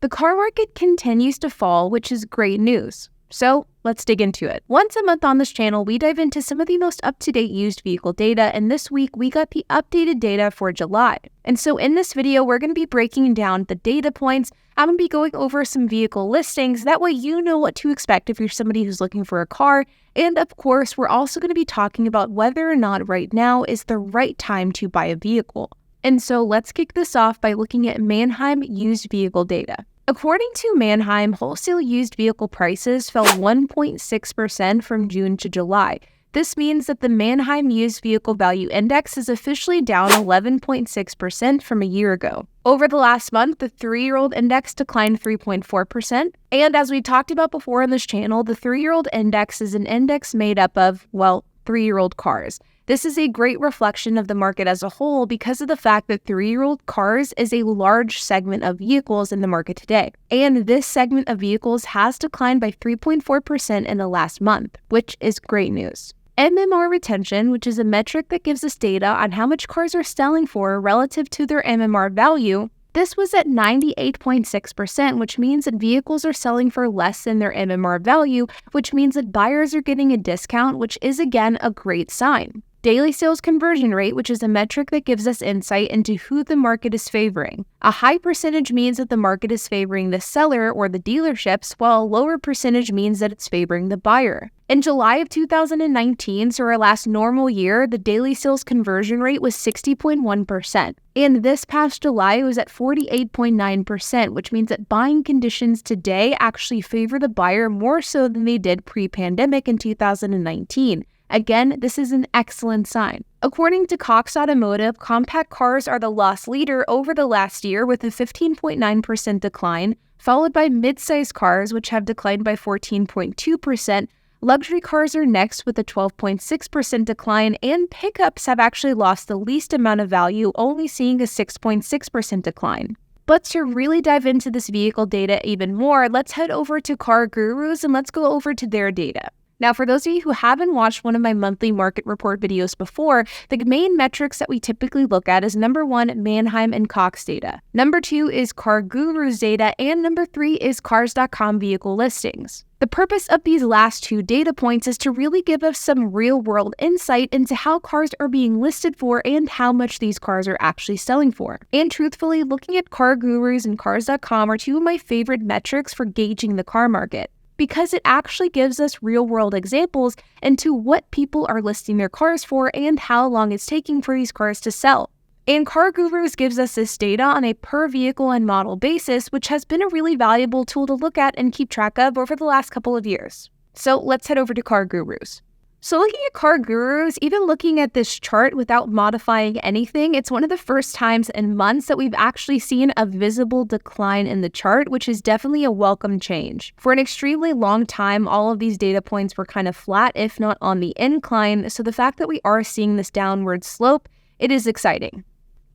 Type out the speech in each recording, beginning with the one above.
The car market continues to fall, which is great news. So let's dig into it. Once a month on this channel, we dive into some of the most up-to-date used vehicle data, and this week we got the updated data for July. And so in this video, we're going to be breaking down the data points. I'm going to be going over some vehicle listings. That way you know what to expect if you're somebody who's looking for a car. And of course, we're also going to be talking about whether or not right now is the right time to buy a vehicle. And so let's kick this off by looking at Manheim used vehicle data. According to Manheim, wholesale used vehicle prices fell 1.6% from June to July. This means that the Manheim Used Vehicle Value Index is officially down 11.6% from a year ago. Over the last month, the 3-year-old index declined 3.4%. And as we talked about before on this channel, the 3-year-old index is an index made up of, 3-year-old cars. This is a great reflection of the market as a whole because of the fact that 3-year-old cars is a large segment of vehicles in the market today. And this segment of vehicles has declined by 3.4% in the last month, which is great news. MMR retention, which is a metric that gives us data on how much cars are selling for relative to their MMR value, this was at 98.6%, which means that vehicles are selling for less than their MMR value, which means that buyers are getting a discount, which is again a great sign. Daily sales conversion rate, which is a metric that gives us insight into who the market is favoring. A high percentage means that the market is favoring the seller or the dealerships, while a lower percentage means that it's favoring the buyer. In July of 2019, so our last normal year, the daily sales conversion rate was 60.1%. And this past July, it was at 48.9%, which means that buying conditions today actually favor the buyer more so than they did pre-pandemic in 2019. Again, this is an excellent sign. According to Cox Automotive, compact cars are the loss leader over the last year with a 15.9% decline, followed by mid-size cars, which have declined by 14.2%. Luxury cars are next with a 12.6% decline, and pickups have actually lost the least amount of value, only seeing a 6.6% decline. But to really dive into this vehicle data even more, let's head over to CarGurus and let's go over to their data. Now, for those of you who haven't watched one of my monthly market report videos before, the main metrics that we typically look at is number 1, Manheim and Cox data. Number 2 is CarGurus data, and number 3 is Cars.com vehicle listings. The purpose of these last 2 data points is to really give us some real-world insight into how cars are being listed for and how much these cars are actually selling for. And truthfully, looking at CarGurus and Cars.com are 2 of my favorite metrics for gauging the car market, because it actually gives us real-world examples into what people are listing their cars for and how long it's taking for these cars to sell. And CarGurus gives us this data on a per vehicle and model basis, which has been a really valuable tool to look at and keep track of over the last couple of years. So let's head over to CarGurus. So looking at CarGurus, even looking at this chart without modifying anything, it's one of the first times in months that we've actually seen a visible decline in the chart, which is definitely a welcome change. For an extremely long time, all of these data points were kind of flat, if not on the incline, so the fact that we are seeing this downward slope, it is exciting.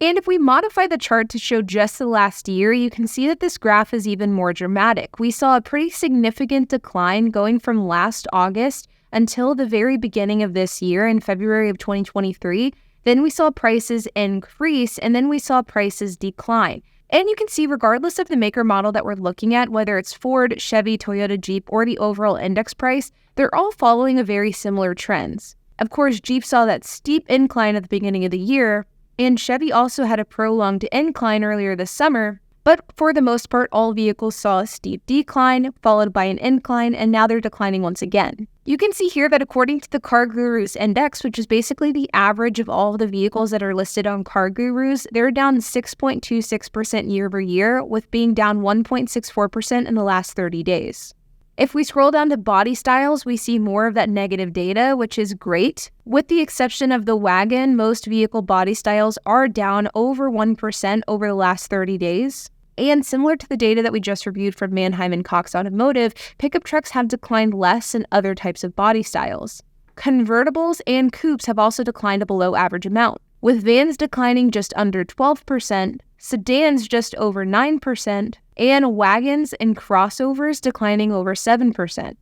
And if we modify the chart to show just the last year, you can see that this graph is even more dramatic. We saw a pretty significant decline going from last August until the very beginning of this year in February of 2023. Then we saw prices increase, and then we saw prices decline. And you can see, regardless of the maker model that we're looking at, whether it's Ford, Chevy, Toyota, Jeep, or the overall index price, they're all following a very similar trends. Of course, Jeep saw that steep incline at the beginning of the year, and Chevy also had a prolonged incline earlier this summer. But for the most part, all vehicles saw a steep decline, followed by an incline, and now they're declining once again. You can see here that according to the CarGurus index, which is basically the average of all of the vehicles that are listed on CarGurus, they're down 6.26% year over year, with being down 1.64% in the last 30 days. If we scroll down to body styles, we see more of that negative data, which is great. With the exception of the wagon, most vehicle body styles are down over 1% over the last 30 days. And similar to the data that we just reviewed from Manheim and Cox Automotive, pickup trucks have declined less than other types of body styles. Convertibles and coupes have also declined a below average amount, with vans declining just under 12%, sedans just over 9%, and wagons and crossovers declining over 7%.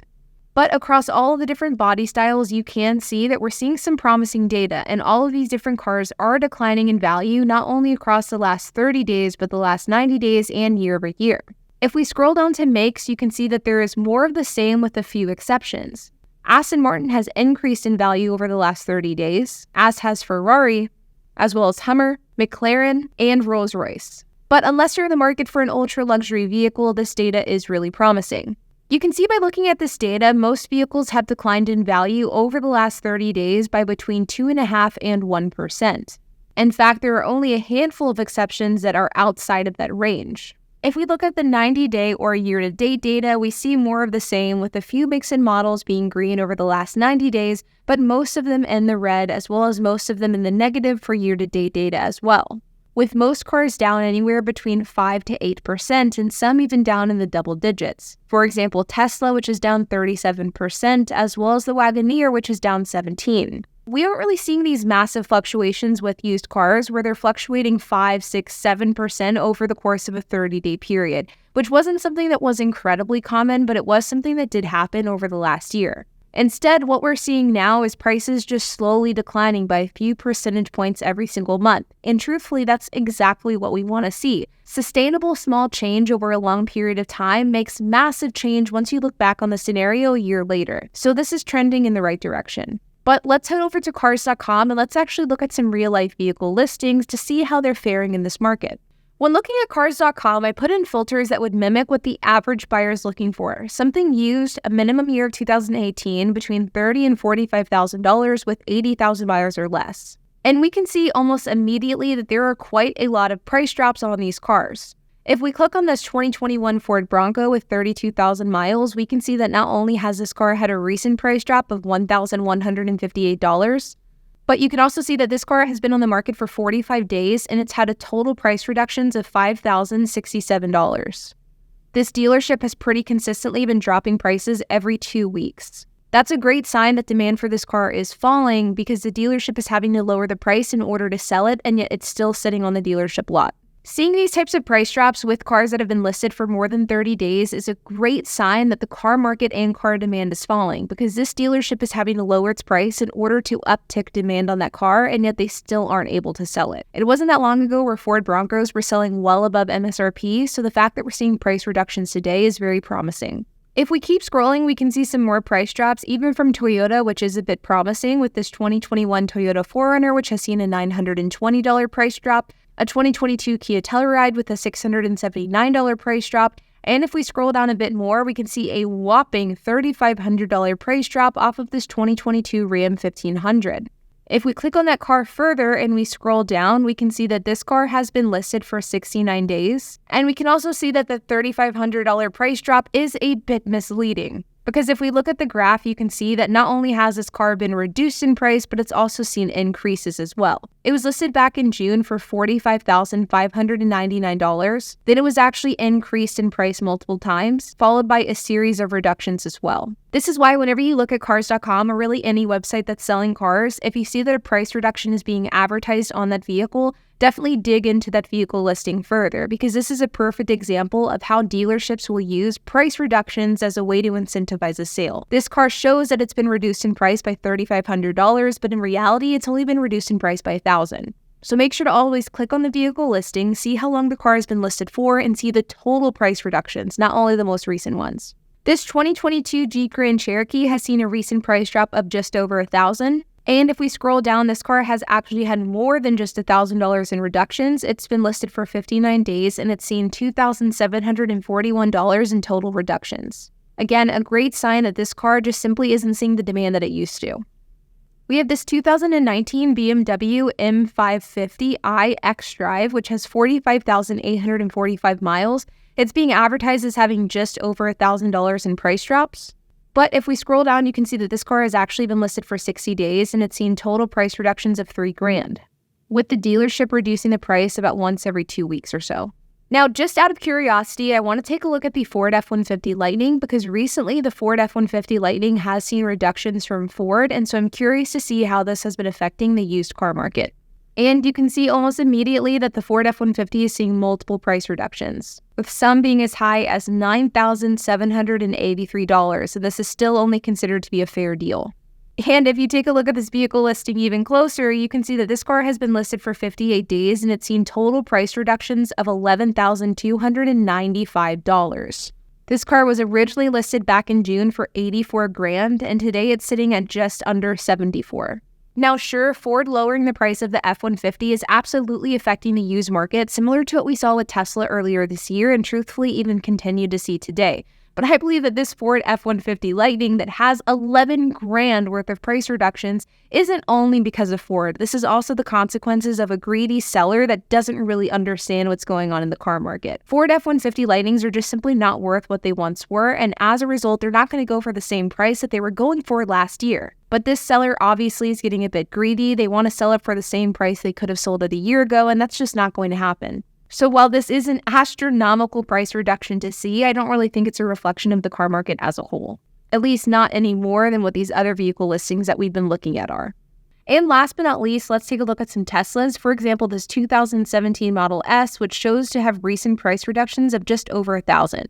But across all of the different body styles, you can see that we're seeing some promising data, and all of these different cars are declining in value, not only across the last 30 days, but the last 90 days and year over year. If we scroll down to makes, you can see that there is more of the same with a few exceptions. Aston Martin has increased in value over the last 30 days, as has Ferrari, as well as Hummer, McLaren, and Rolls-Royce. But unless you're in the market for an ultra-luxury vehicle, this data is really promising. You can see by looking at this data, most vehicles have declined in value over the last 30 days by between 2.5% and 1%. In fact, there are only a handful of exceptions that are outside of that range. If we look at the 90-day or year-to-date data, we see more of the same, with a few makes and models being green over the last 90 days, but most of them in the red, as well as most of them in the negative for year-to-date data as well, with most cars down anywhere between 5 to 8% and some even down in the double digits. For example, Tesla, which is down 37%, as well as the Wagoneer, which is down 17%. We aren't really seeing these massive fluctuations with used cars where they're fluctuating 5, 6, 7% over the course of a 30-day period, which wasn't something that was incredibly common, but it was something that did happen over the last year. Instead, what we're seeing now is prices just slowly declining by a few percentage points every single month. And truthfully, that's exactly what we want to see. Sustainable small change over a long period of time makes massive change once you look back on the scenario a year later. So this is trending in the right direction. But let's head over to Cars.com and let's actually look at some real-life vehicle listings to see how they're faring in this market. When looking at Cars.com, I put in filters that would mimic what the average buyer is looking for. Something used, a minimum year of 2018, between $30,000 and $45,000 with 80,000 miles or less. And we can see almost immediately that there are quite a lot of price drops on these cars. If we click on this 2021 Ford Bronco with 32,000 miles, we can see that not only has this car had a recent price drop of $1,158, but you can also see that this car has been on the market for 45 days and it's had a total price reductions of $5,067. This dealership has pretty consistently been dropping prices every 2 weeks. That's a great sign that demand for this car is falling because the dealership is having to lower the price in order to sell it, and yet it's still sitting on the dealership lot. Seeing these types of price drops with cars that have been listed for more than 30 days is a great sign that the car market and car demand is falling, because this dealership is having to lower its price in order to uptick demand on that car, and yet they still aren't able to sell it. It wasn't that long ago where Ford Broncos were selling well above MSRP, so the fact that we're seeing price reductions today is very promising. If we keep scrolling, we can see some more price drops, even from Toyota, which is a bit promising, with this 2021 Toyota 4Runner, which has seen a $920 price drop, a 2022 Kia Telluride with a $679 price drop, and if we scroll down a bit more, we can see a whopping $3,500 price drop off of this 2022 Ram 1500. If we click on that car further and we scroll down, we can see that this car has been listed for 69 days, and we can also see that the $3,500 price drop is a bit misleading. Because if we look at the graph, you can see that not only has this car been reduced in price, but it's also seen increases as well. It was listed back in June for $45,599. Then it was actually increased in price multiple times, followed by a series of reductions as well. This is why whenever you look at Cars.com or really any website that's selling cars, if you see that a price reduction is being advertised on that vehicle, definitely dig into that vehicle listing further, because this is a perfect example of how dealerships will use price reductions as a way to incentivize a sale. This car shows that it's been reduced in price by $3,500, but in reality, it's only been reduced in price by $1,000. So make sure to always click on the vehicle listing, see how long the car has been listed for, and see the total price reductions, not only the most recent ones. This 2022 Jeep Grand Cherokee has seen a recent price drop of just over $1,000. And if we scroll down, this car has actually had more than just $1,000 in reductions. It's been listed for 59 days and it's seen $2,741 in total reductions. Again, a great sign that this car just simply isn't seeing the demand that it used to. We have this 2019 BMW M550i xDrive, which has 45,845 miles. It's being advertised as having just over $1,000 in price drops. But if we scroll down, you can see that this car has actually been listed for 60 days and it's seen total price reductions of $3,000, with the dealership reducing the price about once every 2 weeks or so. Now, just out of curiosity, I want to take a look at the Ford F-150 Lightning, because recently the Ford F-150 Lightning has seen reductions from Ford, and so I'm curious to see how this has been affecting the used car market. And you can see almost immediately that the Ford F-150 is seeing multiple price reductions, with some being as high as $9,783, and this is still only considered to be a fair deal. And if you take a look at this vehicle listing even closer, you can see that this car has been listed for 58 days and it's seen total price reductions of $11,295. This car was originally listed back in June for $84,000 and today it's sitting at just under $74,000. Now sure, Ford lowering the price of the F-150 is absolutely affecting the used market, similar to what we saw with Tesla earlier this year and truthfully even continue to see today. But I believe that this Ford F-150 Lightning that has $11,000 worth of price reductions isn't only because of Ford. This is also the consequences of a greedy seller that doesn't really understand what's going on in the car market. Ford F-150 Lightnings are just simply not worth what they once were, and as a result, they're not going to go for the same price that they were going for last year. But this seller obviously is getting a bit greedy. They want to sell it for the same price they could have sold it a year ago, and that's just not going to happen. So while this is an astronomical price reduction to see, I don't really think it's a reflection of the car market as a whole. At least not any more than what these other vehicle listings that we've been looking at are. And last but not least, let's take a look at some Teslas. For example, this 2017 Model S, which shows to have recent price reductions of just over $1,000.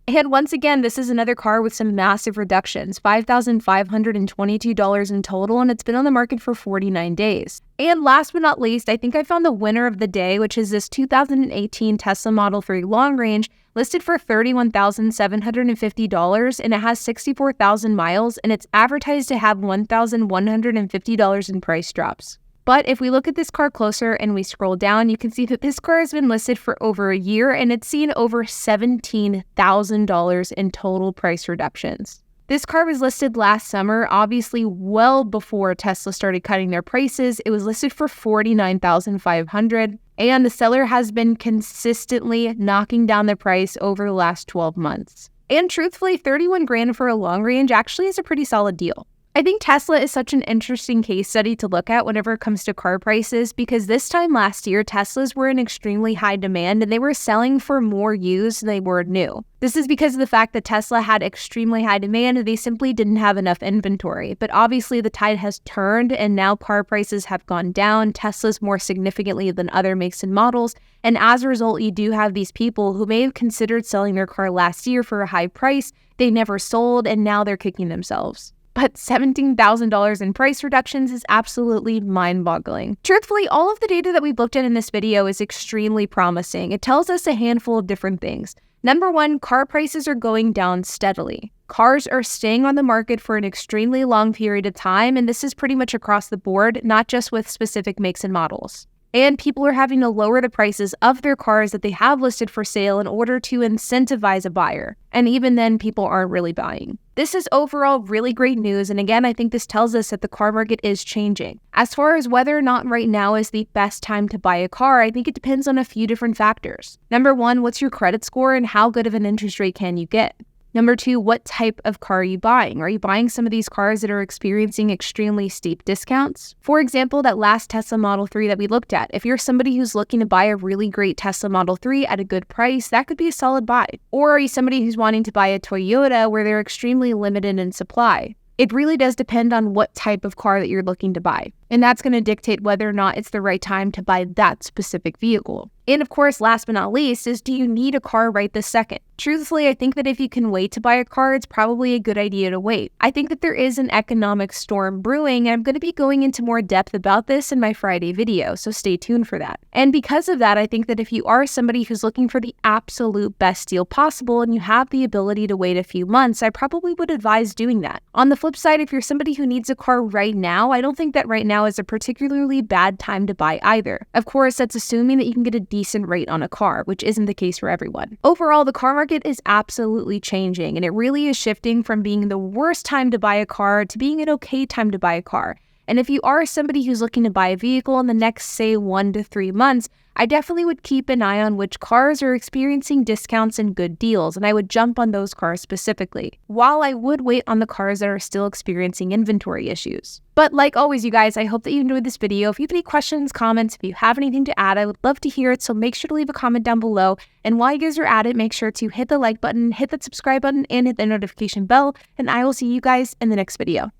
And once again, this is another car with some massive reductions, $5,522 in total, and it's been on the market for 49 days. And last but not least, I think I found the winner of the day, which is this 2018 Tesla Model 3 Long Range, listed for $31,750, and it has 64,000 miles, and it's advertised to have $1,150 in price drops. But if we look at this car closer and we scroll down, you can see that this car has been listed for over a year and it's seen over $17,000 in total price reductions. This car was listed last summer, obviously well before Tesla started cutting their prices. It was listed for $49,500, and the seller has been consistently knocking down the price over the last 12 months. And truthfully, $31,000 for a long range actually is a pretty solid deal. I think Tesla is such an interesting case study to look at whenever it comes to car prices because this time last year, Teslas were in extremely high demand and they were selling for more used than they were new. This is because of the fact that Tesla had extremely high demand and they simply didn't have enough inventory. But obviously the tide has turned and now car prices have gone down, Teslas more significantly than other makes and models. And as a result, you do have these people who may have considered selling their car last year for a high price, they never sold, and now they're kicking themselves. But $17,000 in price reductions is absolutely mind-boggling. Truthfully, all of the data that we've looked at in this video is extremely promising. It tells us a handful of different things. Number one, car prices are going down steadily. Cars are staying on the market for an extremely long period of time, and this is pretty much across the board, not just with specific makes and models. And people are having to lower the prices of their cars that they have listed for sale in order to incentivize a buyer. And even then, people aren't really buying. This is overall really great news, and again, I think this tells us that the car market is changing. As far as whether or not right now is the best time to buy a car, I think it depends on a few different factors. Number one, what's your credit score and how good of an interest rate can you get? Number two, what type of car are you buying? Are you buying some of these cars that are experiencing extremely steep discounts? For example, that last Tesla Model 3 that we looked at, if you're somebody who's looking to buy a really great Tesla Model 3 at a good price, that could be a solid buy. Or are you somebody who's wanting to buy a Toyota where they're extremely limited in supply? It really does depend on what type of car that you're looking to buy. And that's going to dictate whether or not it's the right time to buy that specific vehicle. And of course, last but not least, is do you need a car right this second? Truthfully, I think that if you can wait to buy a car, it's probably a good idea to wait. I think that there is an economic storm brewing, and I'm going to be going into more depth about this in my Friday video, so stay tuned for that. And because of that, I think that if you are somebody who's looking for the absolute best deal possible and you have the ability to wait a few months, I probably would advise doing that. On the flip side, if you're somebody who needs a car right now, I don't think that right now is a particularly bad time to buy either. Of course, that's assuming that you can get a decent rate on a car, which isn't the case for everyone. Overall, the car market is absolutely changing, and it really is shifting from being the worst time to buy a car to being an okay time to buy a car. And if you are somebody who's looking to buy a vehicle in the next, say, 1 to 3 months, I definitely would keep an eye on which cars are experiencing discounts and good deals, and I would jump on those cars specifically, while I would wait on the cars that are still experiencing inventory issues. But like always, you guys, I hope that you enjoyed this video. If you have any questions, comments, if you have anything to add, I would love to hear it, so make sure to leave a comment down below. And while you guys are at it, make sure to hit the like button, hit that subscribe button, and hit the notification bell, and I will see you guys in the next video.